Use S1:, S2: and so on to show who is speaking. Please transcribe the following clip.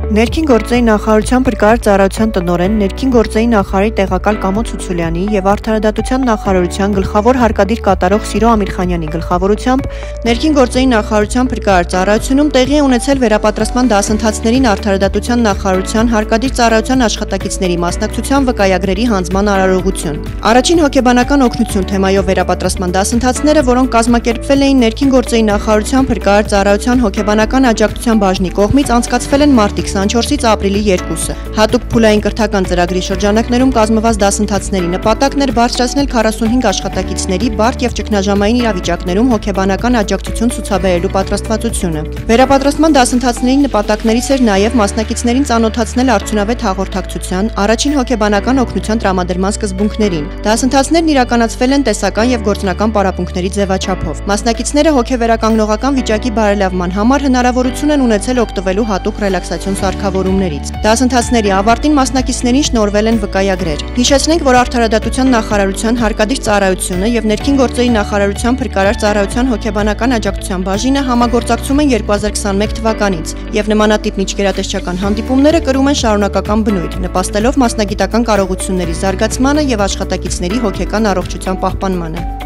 S1: Ներքին գործերի նախարարության փրկարար ծառայության տնօրեն, ներքին գործերի նախարարի տեղակալ Կամո Ցուցուլյանի եւ Արդարադատության նախարարության գլխավոր հարկադիր կատարող Սիրո Ամիրխանյանի գլխավորությամբ ներքին գործերի նախարարության փրկարար ծառայությունում տեղի է ունեցել վերապատրաստման դասընթացներին Արդարադատության նախարարության հարկադիր ծառայության աշխատակիցների մասնակցության վկայագրերի հանձնման արարողություն։ Առաջին հոգեբանական օգնություն թեմայով վերապատրաստման դասընթացները, որոնք կազմակերպվել էին ներքին գործերի նախարարության փրկարար ծառայության հոգեբանական աջակցության բաժնի կողմից, անցկացվել են մարտի 24-ից ապրիլի 2-ը։ Հատուկ փուլային կրթական ծրագրի շրջանակներում կազմված դասընթացների նպատակն էր բարձրացնել 45 աշխատակիցների բարդ եւ ճգնաժամային իրավիճակներում հոգեբանական աջակցություն ցուցաբերելու պատրաստվածությունը։ Վերապատրաստման դասընթացների նպատակներից էր նաեւ մասնակիցներին ծանոթացնել արդյունավետ հաղորդակցության, առաջին հոգեբանական օգնության տրամադրման սկզբունքներին։ Դասընթացներն իրականացվել են տեսական եւ գործնական պարապմունքների ձևաչափով։ Մասնակիցները հոգեվերականգնողական վիճակի բարելավման համար հնարավորություն են ունեցել օգտվելու հատուկ ռելաքսացիոն սարքավորումներից։ Դասընթացների ավարտին մասնակիցներին շնորհվել են վկայագրեր։ Հիշեցնենք, որ Արդարադատության նախարարության հարկադիր ծառայությունը եւ ներքին գործերի նախարարության փրկարար ծառայության հոգեբանական աջակցության բաժինը համագործակցում են 2021 թվականից եւ նմանատիպ միջգերատեսչական հանդիպումները կրում են շարունակական բնույթ, նպաստելով մասնագիտական կարողությունների զարգացմանը եւ աշխատակիցների հոգեկան առողջության պահպանմանը։